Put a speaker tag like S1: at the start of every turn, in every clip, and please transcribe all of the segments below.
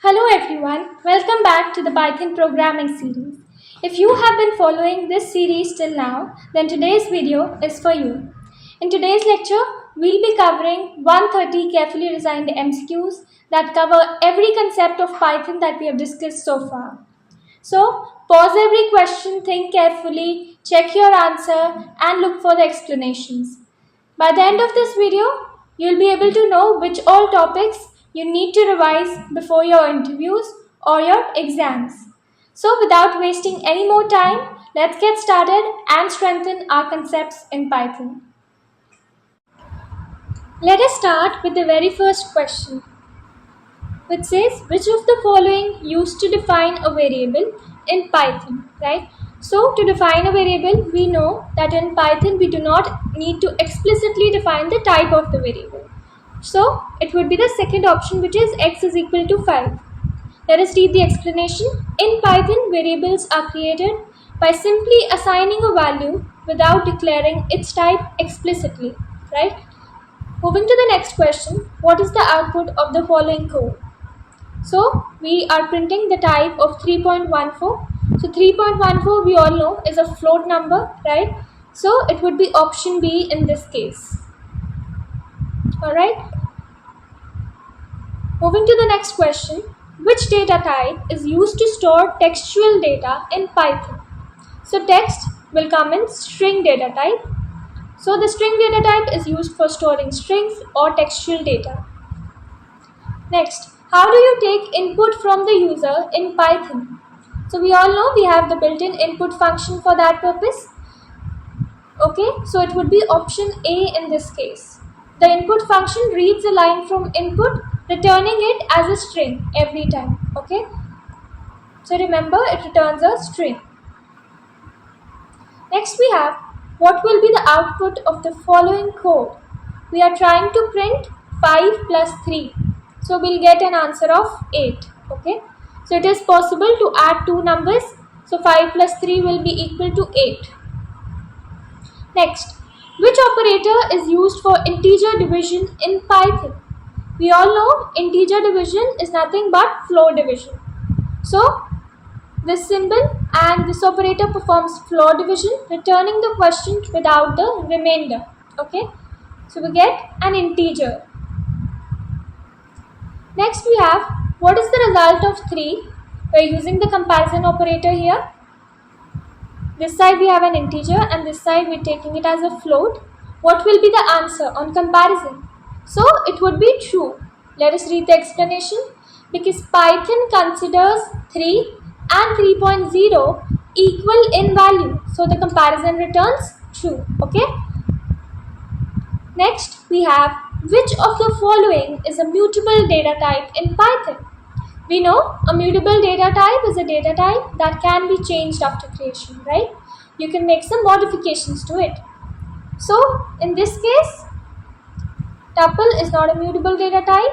S1: Hello everyone, welcome back to the Python programming series. If you have been following this series till now, then today's video is for you. In today's lecture, we'll be covering 130 carefully designed MCQs that cover every concept of Python that we have discussed so far. So, pause every question, think carefully, check your answer, and look for the explanations. By the end of this video, you'll be able to know which all topics you need to revise before your interviews or your exams. So, without wasting any more time, let's get started and strengthen our concepts in Python. Let us start with the very first question, which says which of the following used to define a variable in Python, right? So to define a variable, we know that in Python we do not need to explicitly define the type of the variable. So it would be the second option, which is x is equal to 5. Let us read the explanation. In Python, variables are created by simply assigning a value without declaring its type explicitly, right? Moving to the next question, what is the output of the following code? So we are printing the type of 3.14. So 3.14 we all know is a float number, right? So it would be option B in this case. Alright. Moving to the next question, which data type is used to store textual data in Python? So text will come in string data type. So the string data type is used for storing strings or textual data. Next, how do you take input from the user in Python? So we all know we have the built-in input function for that purpose. Okay, so it would be option A in this case. The input function reads a line from input, returning it as a string every time. Okay, so remember it returns a string. Next we have, what will be the output of the following code? We are trying to print 5 plus 3. So we'll get an answer of 8. Okay. So it is possible to add two numbers. So 5 plus 3 will be equal to 8. Next, which operator is used for integer division in Python? We all know integer division is nothing but floor division. So this symbol and this operator performs floor division, returning the quotient without the remainder. Okay. So we get an integer. Next we have, what is the result of 3? We are using the comparison operator here. This side we have an integer and this side we are taking it as a float. What will be the answer on comparison? So it would be true. Let us read the explanation. Because Python considers 3 and 3.0 equal in value. So the comparison returns true. Okay. Next we have, which of the following is a mutable data type in Python? We know a mutable data type is a data type that can be changed after creation, right? You can make some modifications to it. So in this case, tuple is not a mutable data type.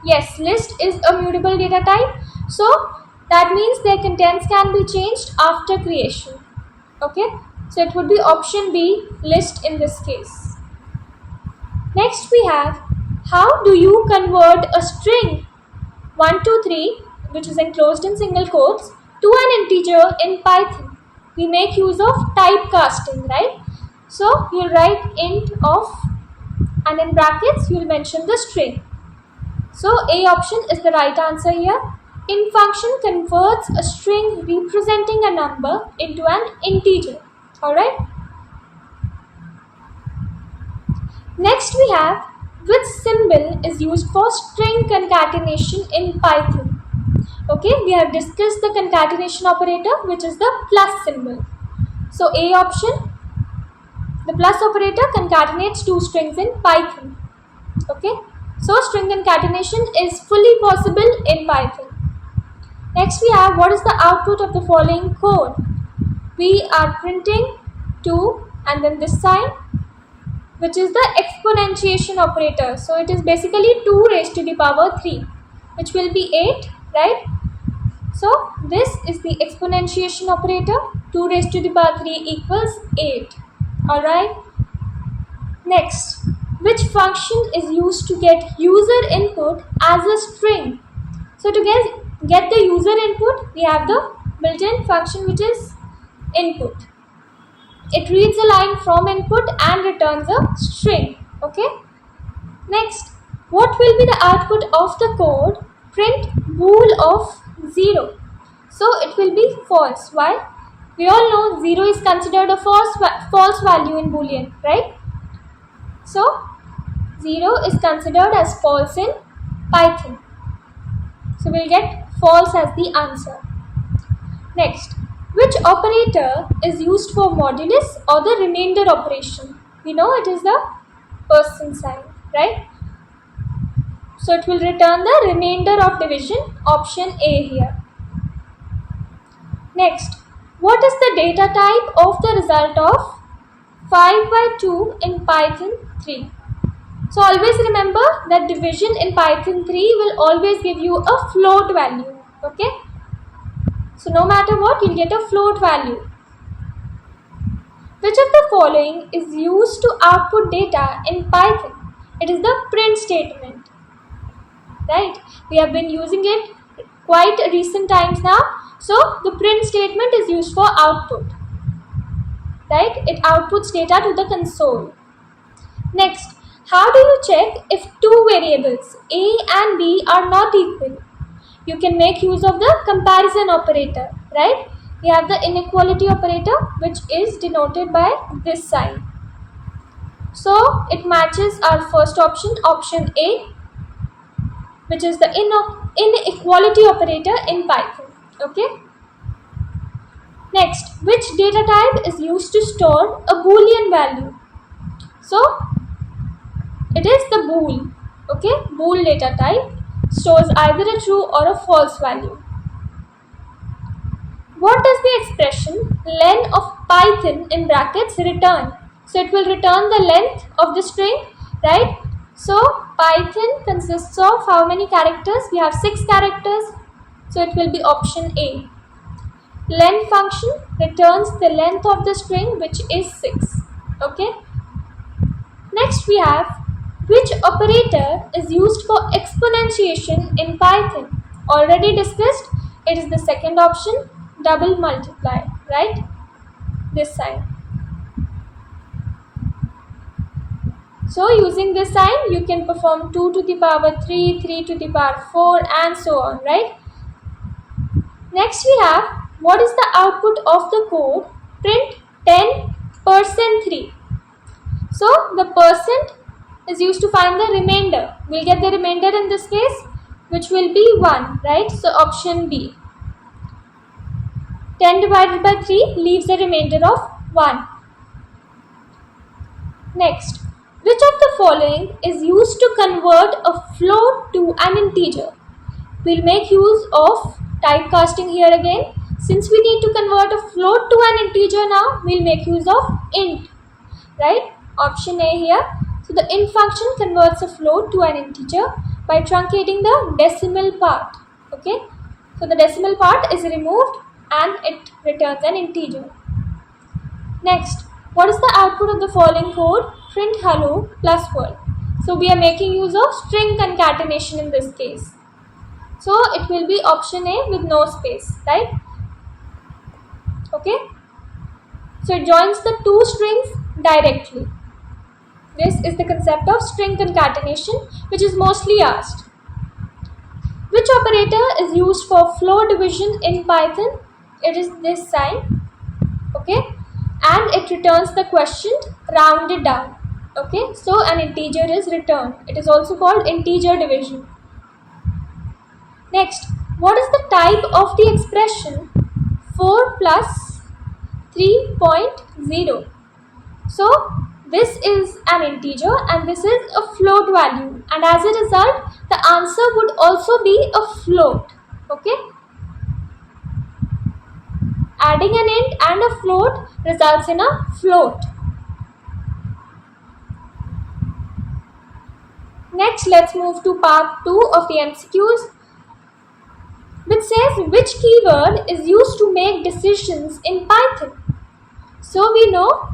S1: Yes, list is a mutable data type. So that means their contents can be changed after creation. Okay, so it would be option B, list in this case. Next we have, how do you convert a string 123, which is enclosed in single quotes, to an integer in Python? We make use of typecasting, right? So you'll write int of and in brackets you'll mention the string. So A option is the right answer here. Int function converts a string representing a number into an integer. Alright. Next we have, which symbol is used for string concatenation in Python? Okay, we have discussed the concatenation operator, which is the plus symbol. So A option, the plus operator concatenates two strings in Python. Okay, so string concatenation is fully possible in Python. Next we have, what is the output of the following code? We are printing 2 and then this sign, which is the exponentiation operator. So it is basically 2 raised to the power 3, which will be 8, right? So this is the exponentiation operator. 2 raised to the power 3 equals 8. Alright. Next, which function is used to get user input as a string? So to get the user input, we have the built-in function which is input. It reads a line from input and returns a string. Okay. Next, what will be the output of the code? Print bool of 0. So it will be false. Why? We all know 0 is considered a false value in Boolean, right? So 0 is considered as false in Python. So we'll get false as the answer. Next, which operator is used for modulus or the remainder operation? We know it is the percent sign, right? So it will return the remainder of division, option A here. Next, what is the data type of the result of 5/2 in Python 3? So always remember that division in Python 3 will always give you a float value. Okay. So no matter what, you'll get a float value. Which of the following is used to output data in Python? It is the print statement. Right? We have been using it quite recent times now. So the print statement is used for output. Right? It outputs data to the console. Next, how do you check if two variables A and B are not equal? You can make use of the comparison operator, right? We have the inequality operator which is denoted by this sign. So it matches our first option, option A, which is the inequality operator in Python. Okay. Next, which data type is used to store a Boolean value? So it is the bool. Okay, bool data type stores either a true or a false value. What does the expression len of Python in brackets return? So it will return the length of the string, right? So Python consists of how many characters? We have 6 characters. So it will be option A. Len function returns the length of the string which is 6. Okay. Next we have which operator is used for exponentiation in Python? Already discussed, it is the second option, double multiply, right? This sign. So using this sign, you can perform 2 to the power 3, 3 to the power 4 and so on, right? Next we have, what is the output of the code? Print 10%3. So the percent is used to find the remainder. We'll get the remainder in this case, which will be 1, right? So option B. 10 divided by 3 leaves a remainder of 1. Next, which of the following is used to convert a float to an integer? We'll make use of typecasting here again. Since we need to convert a float to an integer now, we'll make use of int, right? Option A here. So the int function converts a float to an integer by truncating the decimal part. Okay. So the decimal part is removed and it returns an integer. Next, what is the output of the following code? Print hello plus world. So we are making use of string concatenation in this case. So it will be option A with no space, right? Okay. So it joins the two strings directly. This is the concept of string concatenation, which is mostly asked. Which operator is used for floor division in Python? It is this sign. Okay. And it returns the quotient rounded down. Okay. So an integer is returned. It is also called integer division. Next, what is the type of the expression 4 plus 3.0? So this is an integer and this is a float value, and as a result the answer would also be a float. Okay. Adding an int and a float results in a float. Next, let's move to part 2 of the MCQs, which says which keyword is used to make decisions in Python. So we know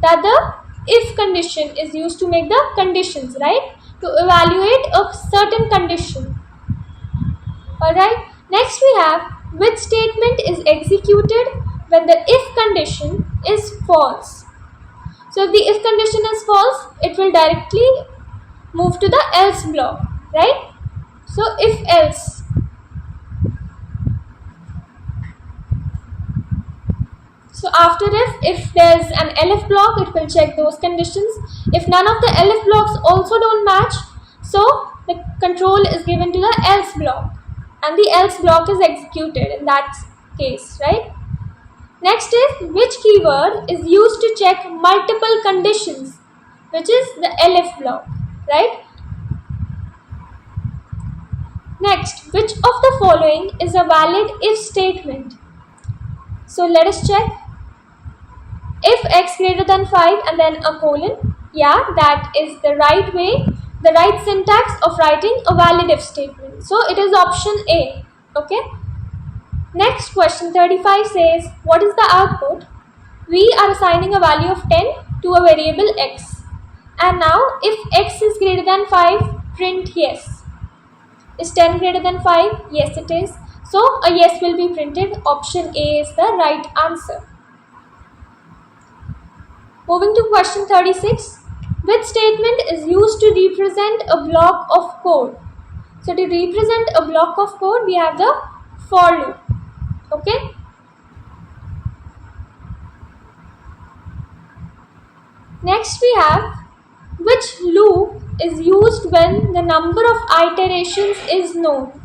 S1: that the if condition is used to make the conditions, right? To evaluate a certain condition. Alright. Next we have which statement is executed when the if condition is false. So if the if condition is false, it will directly move to the else block, right? So if else. So after if there's an elif block, it will check those conditions. If none of the elif blocks also don't match, so the control is given to the else block and the else block is executed in that case, right? Next is which keyword is used to check multiple conditions, which is the elif block, right? Next, which of the following is a valid if statement? So let us check. If x greater than 5 and then a colon, yeah, that is the right way, the right syntax of writing a valid if statement. So it is option A, okay? Next question 35 says, what is the output? We are assigning a value of 10 to a variable x. And now if x is greater than 5, print yes. Is 10 greater than 5? Yes, it is. So a yes will be printed. Option A is the right answer. Moving to question 36. Which statement is used to represent a block of code? So to represent a block of code, we have the for loop. Okay. Next we have which loop is used when the number of iterations is known.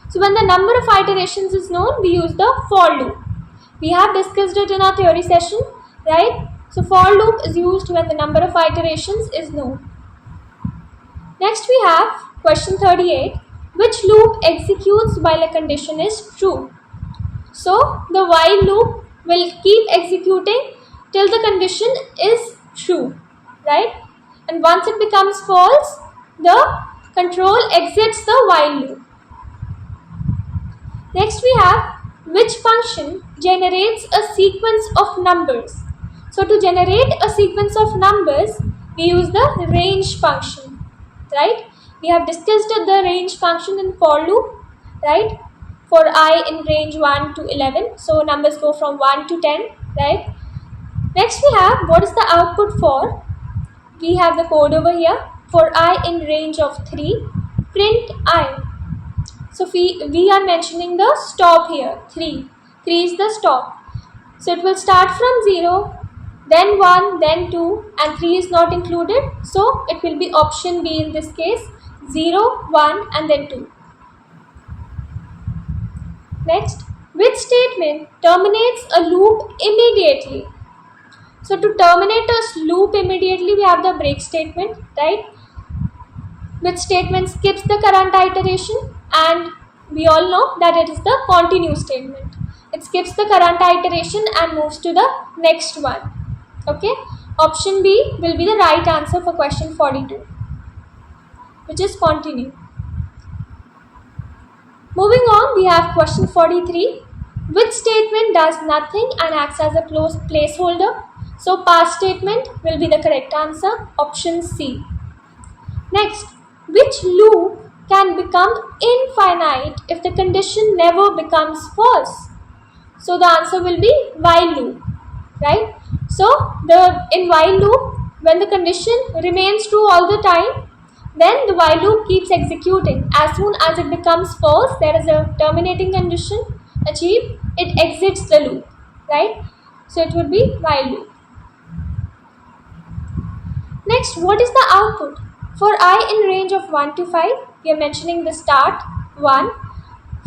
S1: So when the number of iterations is known, we use the for loop. We have discussed it in our theory session, right? So for loop is used when the number of iterations is known. Next we have question 38. Which loop executes while a condition is true? So the while loop will keep executing till the condition is true, right? And once it becomes false, the control exits the while loop. Next we have which function generates a sequence of numbers. So to generate a sequence of numbers, we use the range function, right? We have discussed the range function in for loop, right? For I in range 1 to 11. So numbers go from 1 to 10, right? Next we have what is the output for? We have the code over here. For I in range of 3, print I. So we are mentioning the stop here, 3. 3 is the stop. So it will start from 0, then 1, then 2 and 3 is not included. So it will be option B in this case, 0, 1 and then 2. Next, which statement terminates a loop immediately? So to terminate a loop immediately, we have the break statement, right? Which statement skips the current iteration, and we all know that it is the continue statement. It skips the current iteration and moves to the next one. Okay, option B will be the right answer for question 42, which is continue. Moving on, we have question 43. Which statement does nothing and acts as a closed placeholder? So past statement will be the correct answer, option C. Next, which loop can become infinite if the condition never becomes false? So the answer will be while loop, right? So in while loop, when the condition remains true all the time, then the while loop keeps executing. As soon as it becomes false, there is a terminating condition achieved, it exits the loop, right? So it would be while loop. Next, what is the output? For I in range of 1 to 5, we are mentioning the start 1,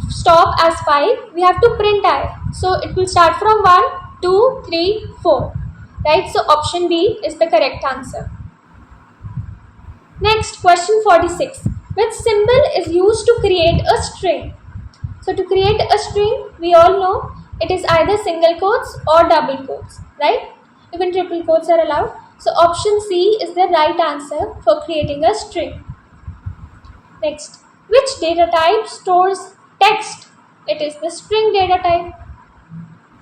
S1: stop as 5, we have to print I. So it will start from 1, 2, 3, 4, right? So option B is the correct answer. Next, question 46. Which symbol is used to create a string? So to create a string, we all know it is either single quotes or double quotes, right? Even triple quotes are allowed. So option C is the right answer for creating a string. Next, which data type stores text? It is the string data type.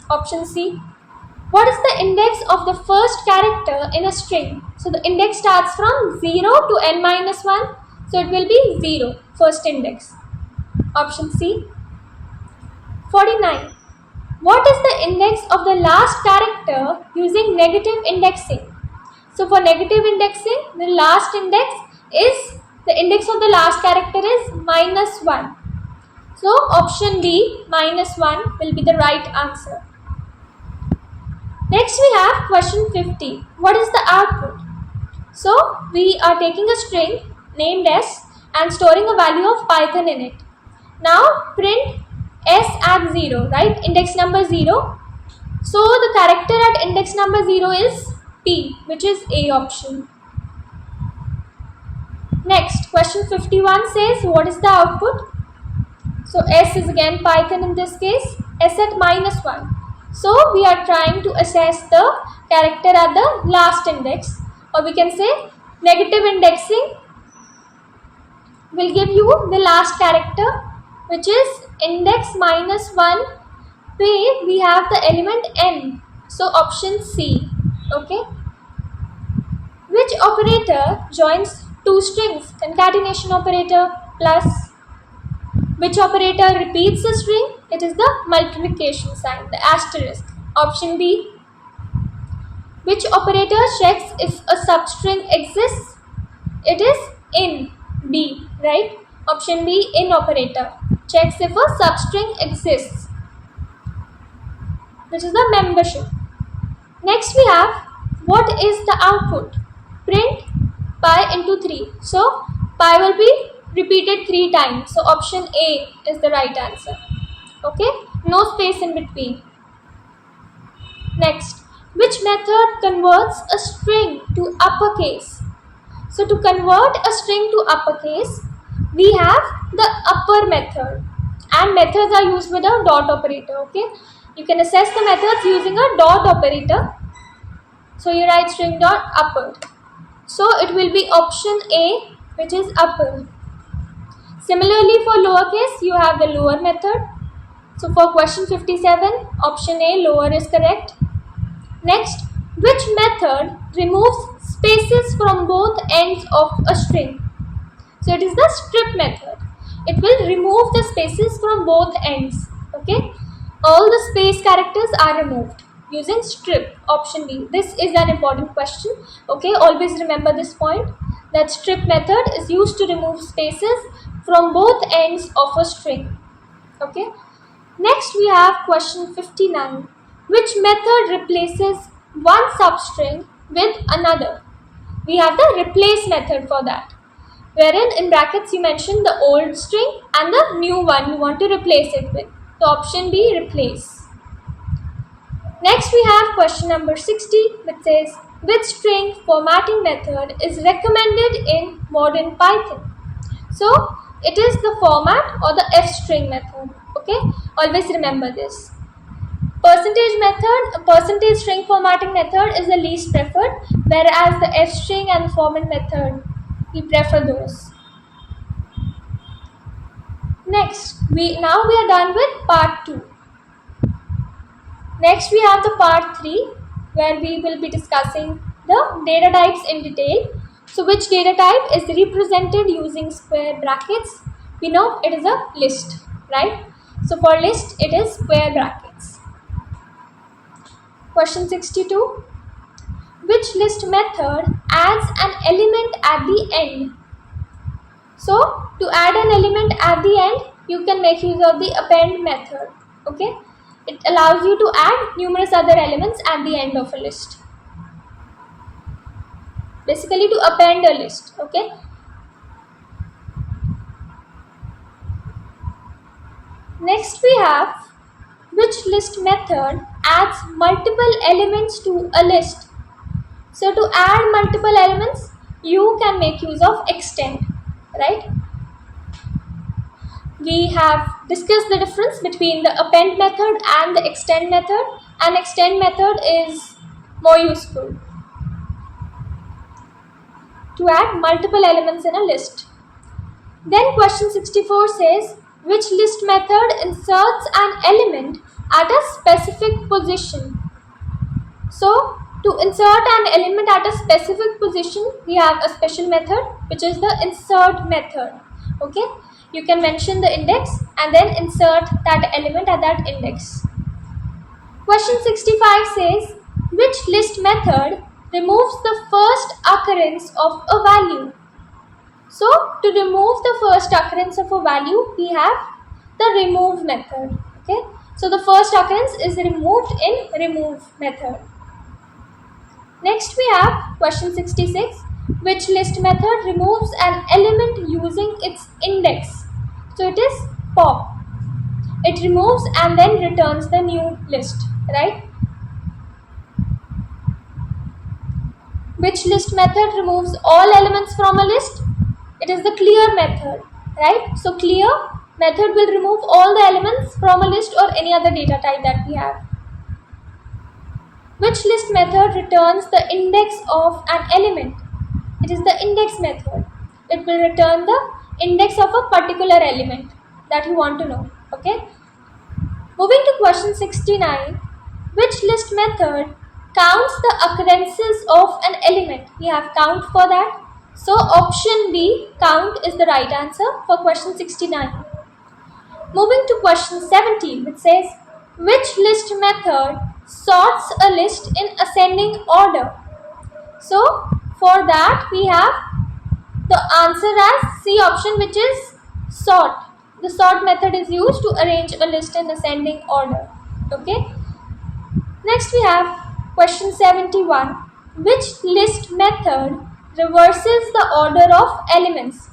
S1: Option C. What is the index of the first character in a string? So the index starts from 0 to n minus 1. So it will be 0, first index. Option C. 49. What is the index of the last character using negative indexing? So for negative indexing, the last index is, the index of the last character is -1. So option B, -1 will be the right answer. Next we have question 50. What is the output? So we are taking a string named S and storing a value of Python in it. Now print S at 0, right? Index number 0. So the character at index number 0 is P, which is A option. Next, question 51 says, what is the output? So S is again Python in this case, S at -1. So we are trying to assess the character at the last index, or we can say negative indexing will give you the last character, which is index -1. We have the element N, so option C. Okay. Which operator joins two strings? Concatenation operator plus. Which operator repeats a string? It is the multiplication sign, the asterisk. Option B. Which operator checks if a substring exists? It is in, B, right? Option B, in operator checks if a substring exists, which is the membership. Next we have, what is the output? Print pi into 3. So pi will be repeated 3 times. So option A is the right answer. Okay, no space in between. Next, which method converts a string to uppercase? So to convert a string to uppercase, we have the upper method, and methods are used with a dot operator. Okay, you can assess the methods using a dot operator. So you write string dot upper. So it will be option A, which is upper. Similarly for lowercase, you have the lower method. So for question 57, option A, lower, is correct. Next, which method removes spaces from both ends of a string? So it is the strip method. It will remove the spaces from both ends. Okay, all the space characters are removed using strip, option B. This is an important question. Okay, always remember this point, that strip method is used to remove spaces from both ends of a string. Okay, next we have question 59. Which method replaces one substring with another? We have the replace method for that, wherein in brackets you mention the old string and the new one you want to replace it with. So option B, replace. Next we have question number 60, which says, which string formatting method is recommended in modern Python? So it is the format or the F string method. Okay, always remember this. Percentage string formatting method is the least preferred, whereas the F string and the format method, we prefer those. Next, we are done with part 2. Next we have the part 3, where we will be discussing the data types in detail. So which data type is represented using square brackets? We know it is a list, right? So for list, it is square brackets. Question 62. Which list method adds an element at the end? So to add an element at the end, you can make use of the append method. Okay, it allows you to add numerous other elements at the end of a list. Basically to append a list. Okay. Next we have, which list method adds multiple elements to a list? So to add multiple elements, you can make use of extend, right? We have discussed the difference between the append method and the extend method, and extend method is more useful to add multiple elements in a list. Then question 64 says, which list method inserts an element at a specific position? So to insert an element at a specific position, we have a special method, which is the insert method. Okay, You can mention the index and then insert that element at that index. Question 65 says, which list method removes the first occurrence of a value? So to remove the first occurrence of a value, we have the remove method. Okay, so the first occurrence is removed in remove method. Next we have question 66. Which list method removes an element using its index? So it is pop. It removes and then returns the new list, right? Which list method removes all elements from a list? It is the clear method, right? So clear method will remove all the elements from a list or any other data type that we have. Which list method returns the index of an element? It is the index method. It will return the index of a particular element that you want to know. Okay. Moving to question 69. Which list method counts the occurrences of an element? We have count for that. So option B, count, is the right answer for question 69. Moving to question 70, which says, which list method sorts a list in ascending order? So for that we have the answer as C option, which is sort. The sort method is used to arrange a list in ascending order. Okay. Next we have question 71. Which list method reverses the order of elements?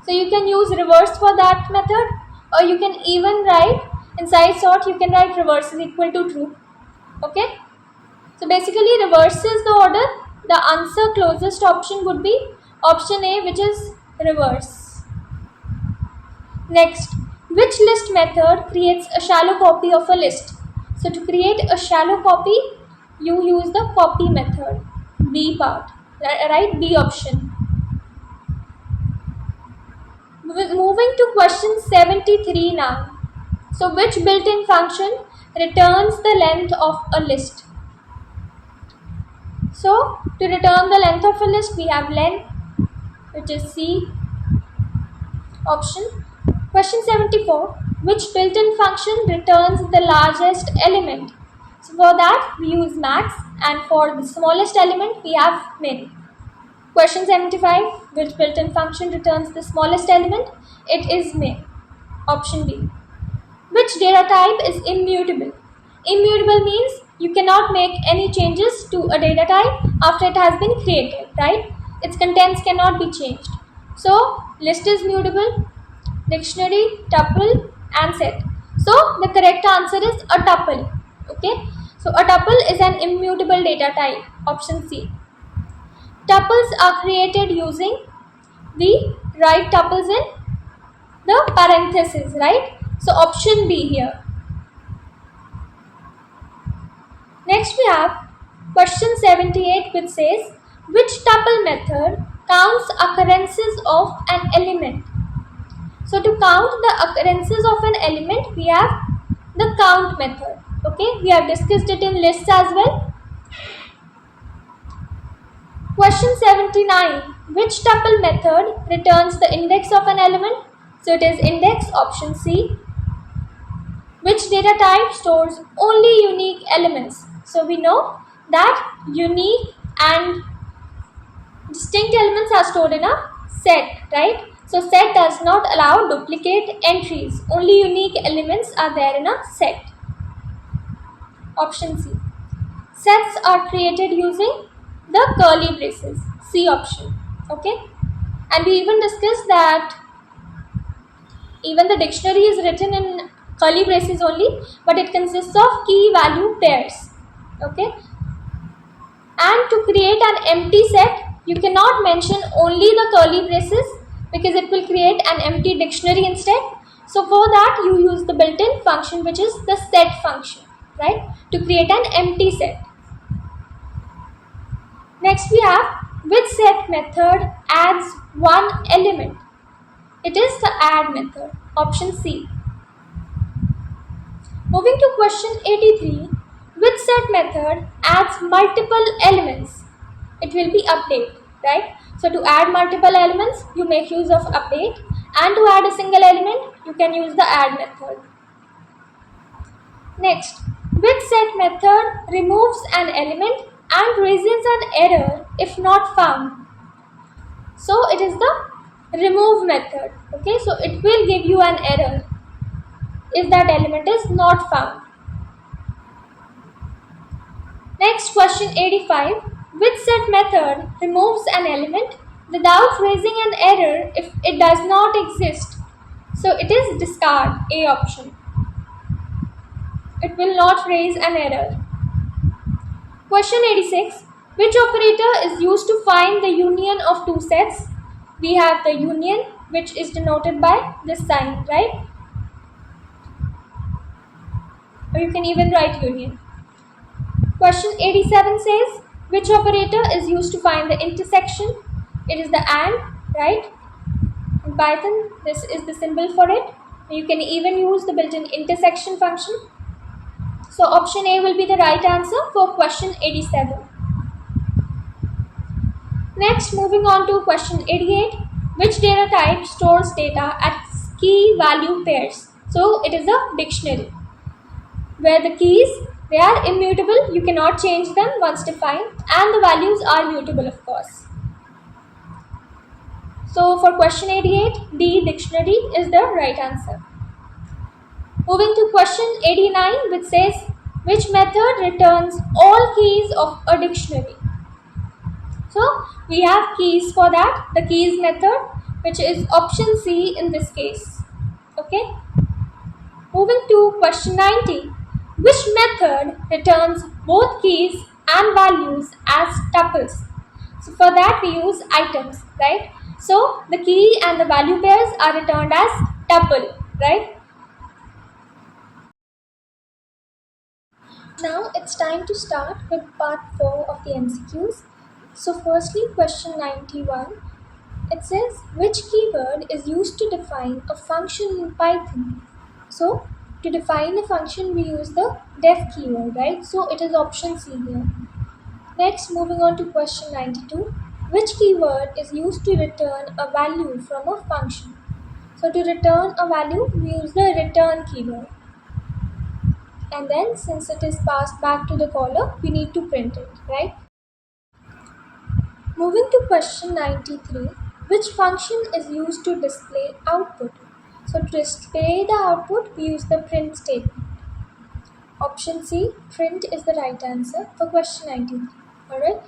S1: So you can use reverse for that method, or you can even write inside sort, you can write reverse is equal to true. Okay. So basically reverses the order. The answer closest option would be option A, which is reverse. Next, which list method creates a shallow copy of a list? So to create a shallow copy, you use the copy method, B part, right? B option. Moving to question 73 now. So which built-in function returns the length of a list? So to return the length of a list, we have len, which is C option. Question 74. Which built-in function returns the largest element? So for that we use max, and for the smallest element we have min. Question 75. Which built-in function returns the smallest element? It is min. Option B. Which data type is immutable? Immutable means you cannot make any changes to a data type after it has been created, right? Its contents cannot be changed. So list is mutable, dictionary, tuple, and set. So the correct answer is a tuple. Okay. So a tuple is an immutable data type. Option C. Tuples are created using, we write tuples in the parentheses, right? So option B here. Next we have question 78, which says, which tuple method counts occurrences of an element? So to count the occurrences of an element, we have the count method. Okay, we have discussed it in lists as well. Question 79. Which tuple method returns the index of an element? So it is index, option C. Which data type stores only unique elements? So we know that unique and distinct elements are stored in a set, right? So set does not allow duplicate entries. Only unique elements are there in a set. Option C. Sets are created using the curly braces. C option. Okay. And we even discussed that even the dictionary is written in curly braces only, but it consists of key value pairs. Okay. And to create an empty set, you cannot mention only the curly braces because it will create an empty dictionary instead. So for that you use the built-in function, which is the set function, right, to create an empty set. Next we have, which set method adds one element? It is the add method. Option C. Moving to question 83. Which set method adds multiple elements? It will be update, right? So to add multiple elements, you make use of update, And to add a single element, you can use the add method. Next, with set method removes an element and raises an error if not found. So it is the remove method. Okay, so it will give you an error if that element is not found. Next, question 85. With set method removes an element without raising an error if it does not exist. So it is discard, A option. It will not raise an error. Question 86. Which operator is used to find the union of two sets? We have the union, which is denoted by this sign, right? Or you can even write union. Question 87 says, which operator is used to find the intersection? It is the AND, right? In Python, this is the symbol for it. You can even use the built-in intersection function. So option A will be the right answer for question 87. Next, moving on to question 88. Which data type stores data as key value pairs? So it is a dictionary, where the keys, they are immutable, you cannot change them once defined, and the values are mutable, of course. So for question 88, D, dictionary, is the right answer. Moving to question 89, which says, which method returns all keys of a dictionary? So we have keys for that, the keys method, which is option C in this case. Okay. Moving to question 90, which method returns both keys and values as tuples? So for that we use items, right? So the key and the value pairs are returned as tuple, right? Now it's time to start with part 4 of the MCQs. So firstly, question 91. It says, which keyword is used to define a function in Python? So to define a function, we use the def keyword, right? So it is option C here. Next, moving on to question 92. Which keyword is used to return a value from a function? So to return a value, we use the return keyword. And then since it is passed back to the caller, we need to print it, right? Moving to question 93. Which function is used to display output? So to display the output, we use the print statement. Option C, print, is the right answer for question 93. Alright.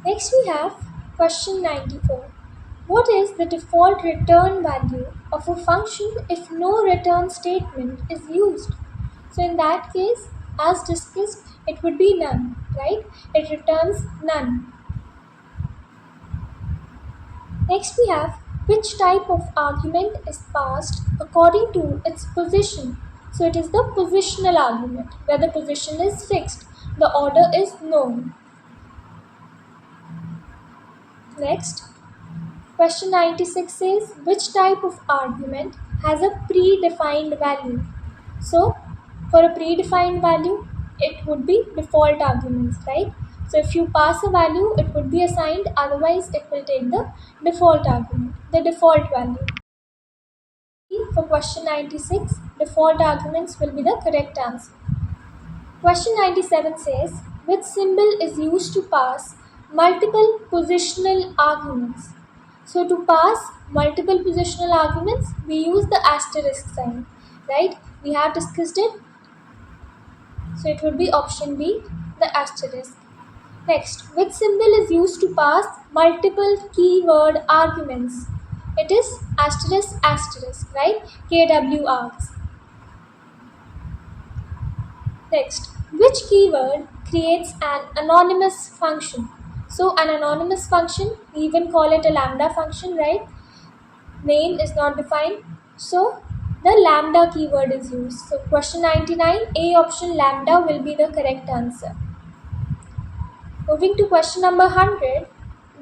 S1: Next we have question 94. What is the default return value of a function if no return statement is used? So in that case, as discussed, it would be none, right? It returns none. Next we have, which type of argument is passed according to its position? So it is the positional argument, where the position is fixed, the order is known. Next, question 96 says, which type of argument has a predefined value? So for a predefined value, it would be default arguments, right? So if you pass a value, it would be assigned, otherwise it will take the default argument, the default value. For question 96, default arguments will be the correct answer. Question 97 says, which symbol is used to pass multiple positional arguments? So to pass multiple positional arguments, we use the asterisk sign, right? We have discussed it. So it would be option B, the asterisk. Next, which symbol is used to pass multiple keyword arguments? It is asterisk asterisk, right? KW args. Next, which keyword creates an anonymous function? So an anonymous function, we even call it a lambda function, right? Name is not defined. So the lambda keyword is used. So question 99, A option lambda will be the correct answer. Moving to question number 100,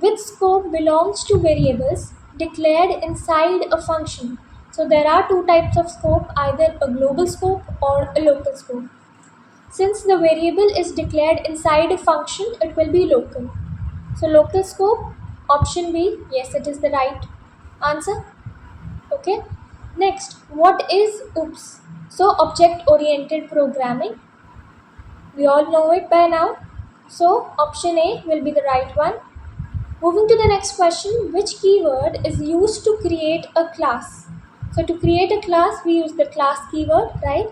S1: which scope belongs to variables declared inside a function? So there are two types of scope, either a global scope or a local scope. Since the variable is declared inside a function, it will be local. So local scope, option B, yes, it is the right answer. Okay. Next, what is OOPS? So object oriented programming. We all know it by now. So option A will be the right one. Moving to the next question, which keyword is used to create a class? So to create a class, we use the class keyword, right?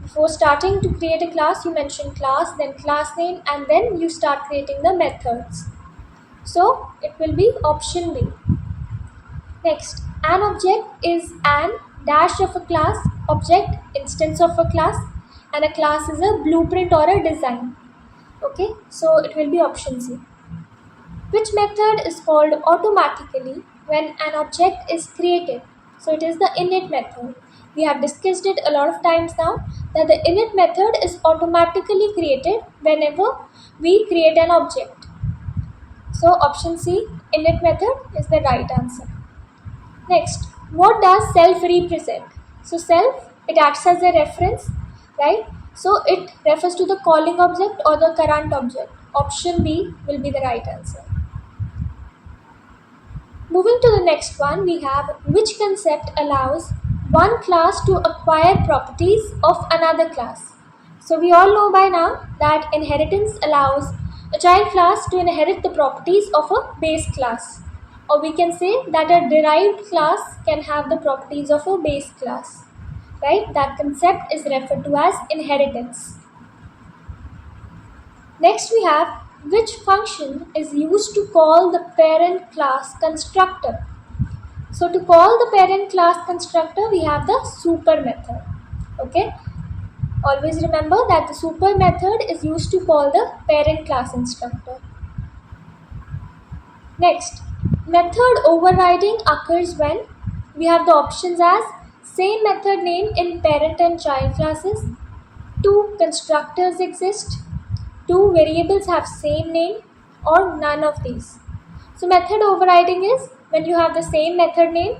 S1: Before starting to create a class, you mention class, then class name, and then you start creating the methods. So it will be option B. Next, an object is an dash of a class, object, instance of a class, and a class is a blueprint or a design. Okay, so it will be option C. Which method is called automatically when an object is created? So it is the init method. We have discussed it a lot of times now that the init method is automatically created whenever we create an object. So option C, init method, is the right answer. Next, what does self represent? So self, it acts as a reference, right? So it refers to the calling object or the current object. Option B will be the right answer. Moving to the next one, we have which concept allows one class to acquire properties of another class. So we all know by now that inheritance allows a child class to inherit the properties of a base class. Or we can say that a derived class can have the properties of a base class. Right? That concept is referred to as inheritance. Next we have which function is used to call the parent class constructor. So to call the parent class constructor, we have the super method. Okay. Always remember that the super method is used to call the parent class constructor. Next, method overriding occurs when we have the options as same method name in parent and child classes, two constructors exist, two variables have same name, or none of these. So method overriding is when you have the same method name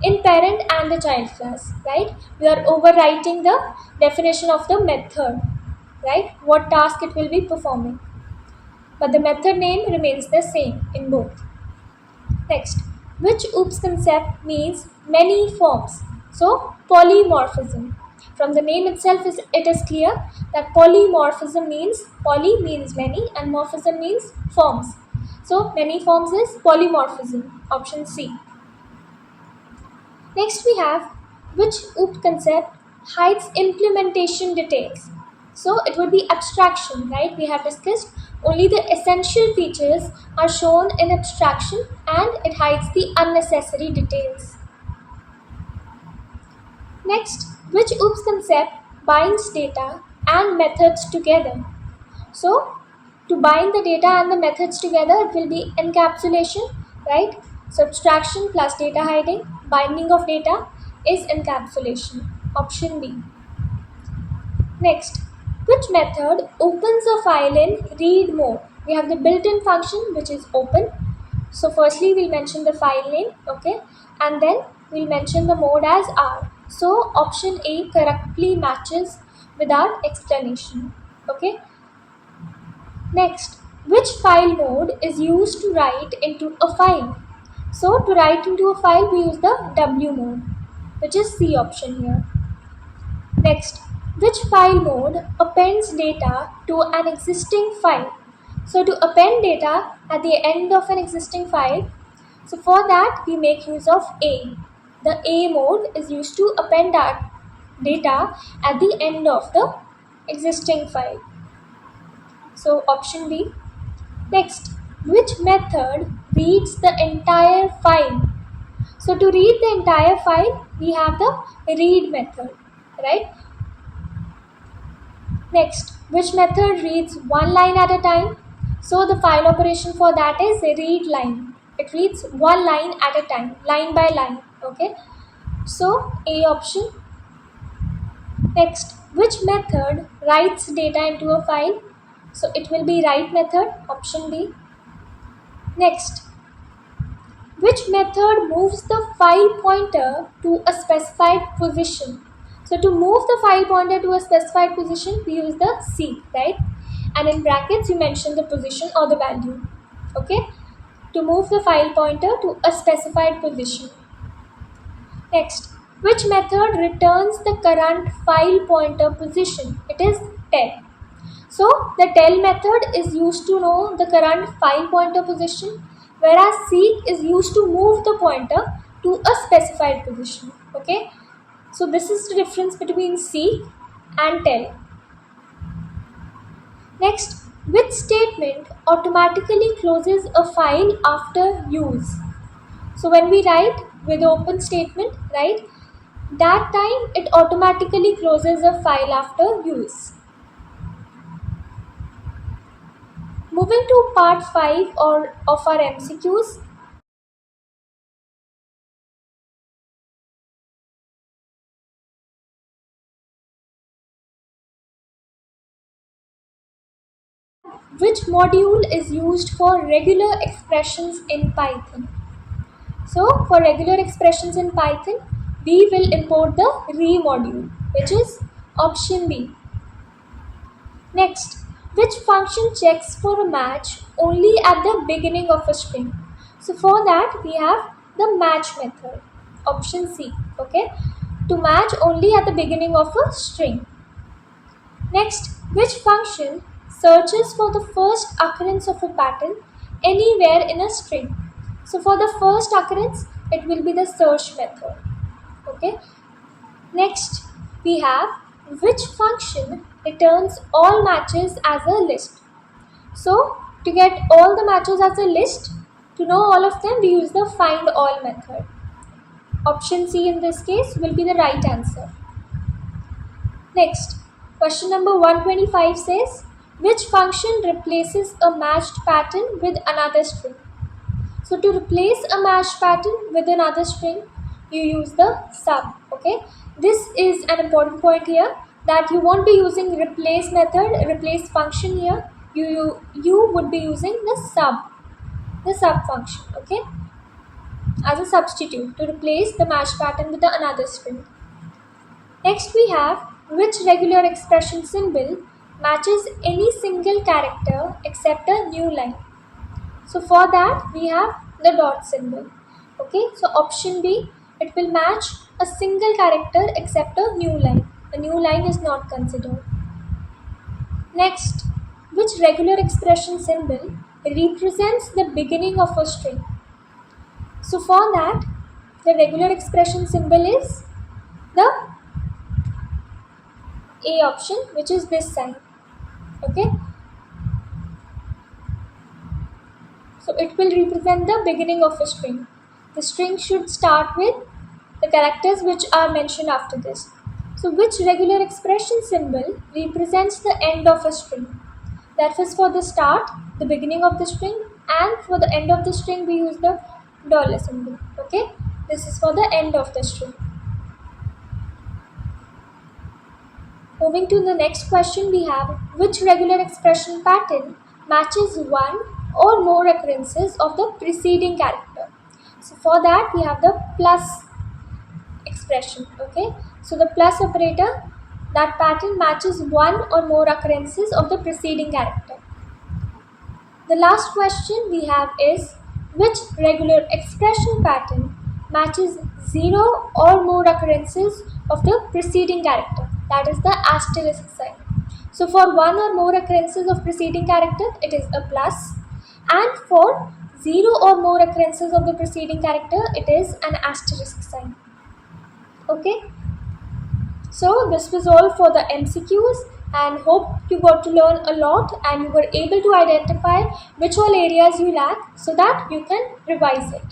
S1: in parent and the child class, right? You are overwriting the definition of the method, right? What task it will be performing. But the method name remains the same in both. Next, which OOPS concept means many forms? So polymorphism. From the name itself, it is clear that polymorphism means poly means many and morphism means forms. So many forms is polymorphism. Option C. Next we have which OOP concept hides implementation details. So it would be abstraction, right? We have discussed only the essential features are shown in abstraction and it hides the unnecessary details. Next, which OOPS concept binds data and methods together? So to bind the data and the methods together, it will be encapsulation, right? So abstraction plus data hiding, binding of data is encapsulation. Option B. Next, which method opens a file in read mode? We have the built-in function which is open. So firstly we'll mention the file name, okay, and then we'll mention the mode as R. So option A correctly matches without explanation, okay. Next, which file mode is used to write into a file? So to write into a file, we use the W mode, which is C option here. Next, which file mode appends data to an existing file? So to append data at the end of an existing file, so for that we make use of A. The A mode is used to append that data at the end of the existing file. So option B. Next, which method reads the entire file? So to read the entire file, we have the read method, right? Next, which method reads one line at a time? So the file operation for that is read line. It reads one line at a time, line by line, okay? So A option. Next, which method writes data into a file? So it will be write method, option B. Next, which method moves the file pointer to a specified position? So to move the file pointer to a specified position, we use the C, right? And in brackets, you mention the position or the value, okay? To move the file pointer to a specified position. Next, which method returns the current file pointer position? It is tell. So the tell method is used to know the current file pointer position, whereas seek is used to move the pointer to a specified position. Okay, so this is the difference between seek and tell. Next, which statement automatically closes a file after use? So when we write with open statement, right, that time it automatically closes a file after use. Moving to part 5 of our MCQs. Which module is used for regular expressions in Python? So for regular expressions in Python, we will import the re module, which is option B. Next, which function checks for a match only at the beginning of a string? So for that, we have the match method, option C, okay, to match only at the beginning of a string. Next, which function searches for the first occurrence of a pattern anywhere in a string? So for the first occurrence, it will be the search method, okay. Next, we have which function returns all matches as a list. So to get all the matches as a list, to know all of them, we use the find all method. Option C in this case will be the right answer. Next, question number 125 says, which function replaces a matched pattern with another string? So to replace a matched pattern with another string, you use the sub, okay. This is an important point here, that you won't be using replace method, replace function here. You would be using the sub function, okay, as a substitute to replace the matched pattern with another string. Next we have which regular expression symbol matches any single character except a new line. So for that we have the dot symbol. Okay, so option B, it will match a single character except a new line. A new line is not considered. Next, which regular expression symbol represents the beginning of a string? So for that, the regular expression symbol is the A option, which is this sign. Okay, so it will represent the beginning of a string. The string should start with the characters which are mentioned after this. So which regular expression symbol represents the end of a string? That is for the start, the beginning of the string, and for the end of the string we use the dollar symbol. Okay, this is for the end of the string. Moving to the next question, we have which regular expression pattern matches one or more occurrences of the preceding character. So for that we have the plus expression. Okay, so the plus operator, that pattern matches one or more occurrences of the preceding character. The last question we have is which regular expression pattern matches 0 or more occurrences of the preceding character, that is the asterisk sign. So for one or more occurrences of preceding character, it is a plus, and for 0 or more occurrences of the preceding character, it is an asterisk sign. Okay, so this was all for the MCQs, and hope you got to learn a lot and you were able to identify which all areas you lack so that you can revise it.